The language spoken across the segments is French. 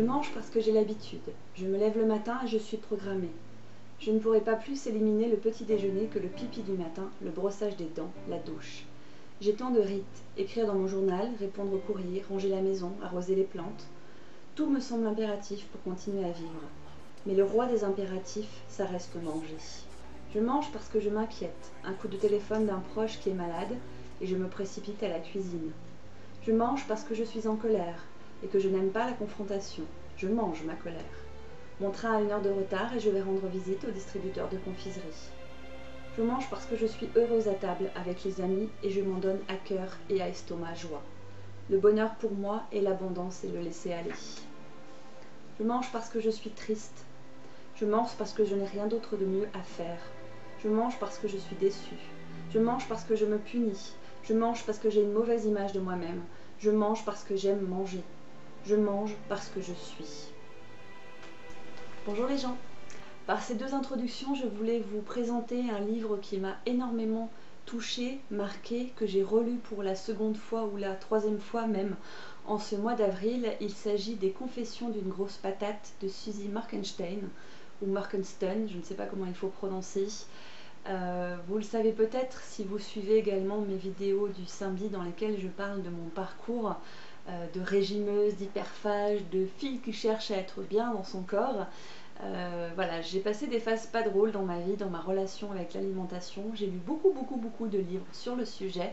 Je mange parce que j'ai l'habitude. Je me lève le matin et je suis programmée. Je ne pourrai pas plus éliminer le petit déjeuner que le pipi du matin, le brossage des dents, la douche. J'ai tant de rites, écrire dans mon journal, répondre aux courriers, ranger la maison, arroser les plantes. Tout me semble impératif pour continuer à vivre. Mais le roi des impératifs, ça reste manger. Je mange parce que je m'inquiète, un coup de téléphone d'un proche qui est malade, et je me précipite à la cuisine. Je mange parce que je suis en colère, et que je n'aime pas la confrontation. Je mange ma colère. Mon train a 1 heure de retard et je vais rendre visite au distributeur de confiserie. Je mange parce que je suis heureuse à table avec les amis et je m'en donne à cœur et à estomac joie. Le bonheur pour moi est l'abondance et le laisser-aller. Je mange parce que je suis triste. Je mange parce que je n'ai rien d'autre de mieux à faire. Je mange parce que je suis déçue. Je mange parce que je me punis. Je mange parce que j'ai une mauvaise image de moi-même. Je mange parce que j'aime manger. Je mange parce que je suis. Bonjour les gens. Par ces 2 introductions, je voulais vous présenter un livre qui m'a énormément touchée, marquée, que j'ai relu pour la 2e fois ou la 3e fois même en ce mois d'avril. Il s'agit des Confessions d'une grosse patate de Suzy Morgenstern, ou Morgenstern, je ne sais pas comment il faut prononcer. Vous le savez peut-être si vous suivez également mes vidéos du samedi dans lesquelles je parle de mon parcours de régimeuse, d'hyperphage, de fille qui cherche à être bien dans son corps. Voilà, j'ai passé des phases pas drôles dans ma vie, dans ma relation avec l'alimentation. J'ai lu beaucoup de livres sur le sujet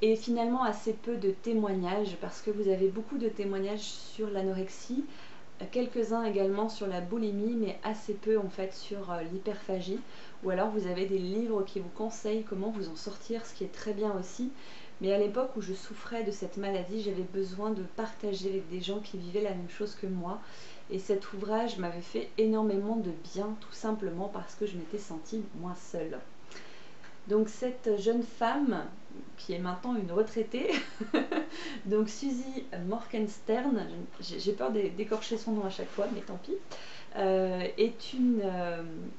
et finalement assez peu de témoignages parce que vous avez beaucoup de témoignages sur l'anorexie, quelques-uns également sur la boulimie, mais assez peu en fait sur l'hyperphagie, ou alors vous avez des livres qui vous conseillent comment vous en sortir, ce qui est très bien aussi. Mais à l'époque où je souffrais de cette maladie, j'avais besoin de partager avec des gens qui vivaient la même chose que moi, et cet ouvrage m'avait fait énormément de bien, tout simplement parce que je m'étais sentie moins seule. Donc cette jeune femme, qui est maintenant une retraitée, donc Suzy Morgenstern, j'ai peur d'écorcher son nom à chaque fois, mais tant pis, est une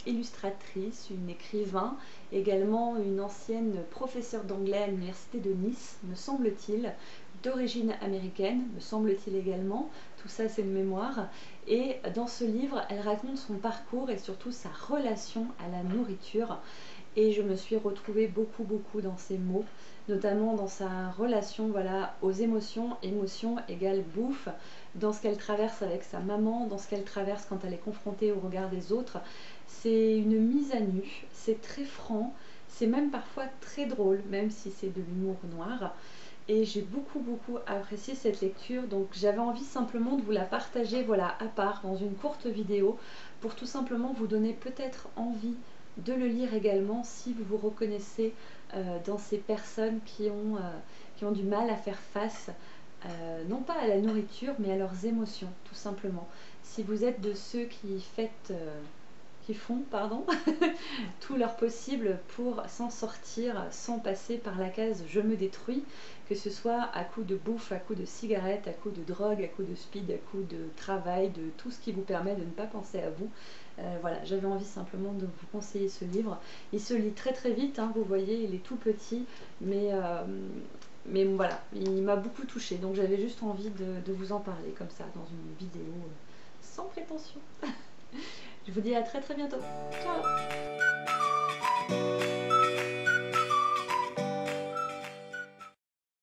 illustratrice, une écrivain, également une ancienne professeure d'anglais à l'université de Nice, me semble-t-il, d'origine américaine, me semble-t-il également, tout ça c'est de mémoire, et dans ce livre, elle raconte son parcours et surtout sa relation à la nourriture. Et je me suis retrouvée beaucoup dans ces mots, notamment dans sa relation voilà, aux émotions, émotion égale bouffe, dans ce qu'elle traverse avec sa maman, dans ce qu'elle traverse quand elle est confrontée au regard des autres. C'est une mise à nu, c'est très franc, c'est même parfois très drôle, même si c'est de l'humour noir. Et j'ai beaucoup apprécié cette lecture, donc j'avais envie simplement de vous la partager voilà, à part, dans une courte vidéo, pour tout simplement vous donner peut-être envie de le lire également si vous vous reconnaissez dans ces personnes qui ont du mal à faire face, non pas à la nourriture, mais à leurs émotions, tout simplement. Si vous êtes de ceux qui font tout leur possible pour s'en sortir sans passer par la case je me détruis, que ce soit à coup de bouffe, à coup de cigarette, à coup de drogue, à coup de speed, à coup de travail, de tout ce qui vous permet de ne pas penser à vous. Voilà, j'avais envie simplement de vous conseiller ce livre. Il se lit très vite, hein, vous voyez, il est tout petit, mais voilà, il m'a beaucoup touchée, donc j'avais juste envie de vous en parler comme ça dans une vidéo sans prétention. Je vous dis à très bientôt. Ciao!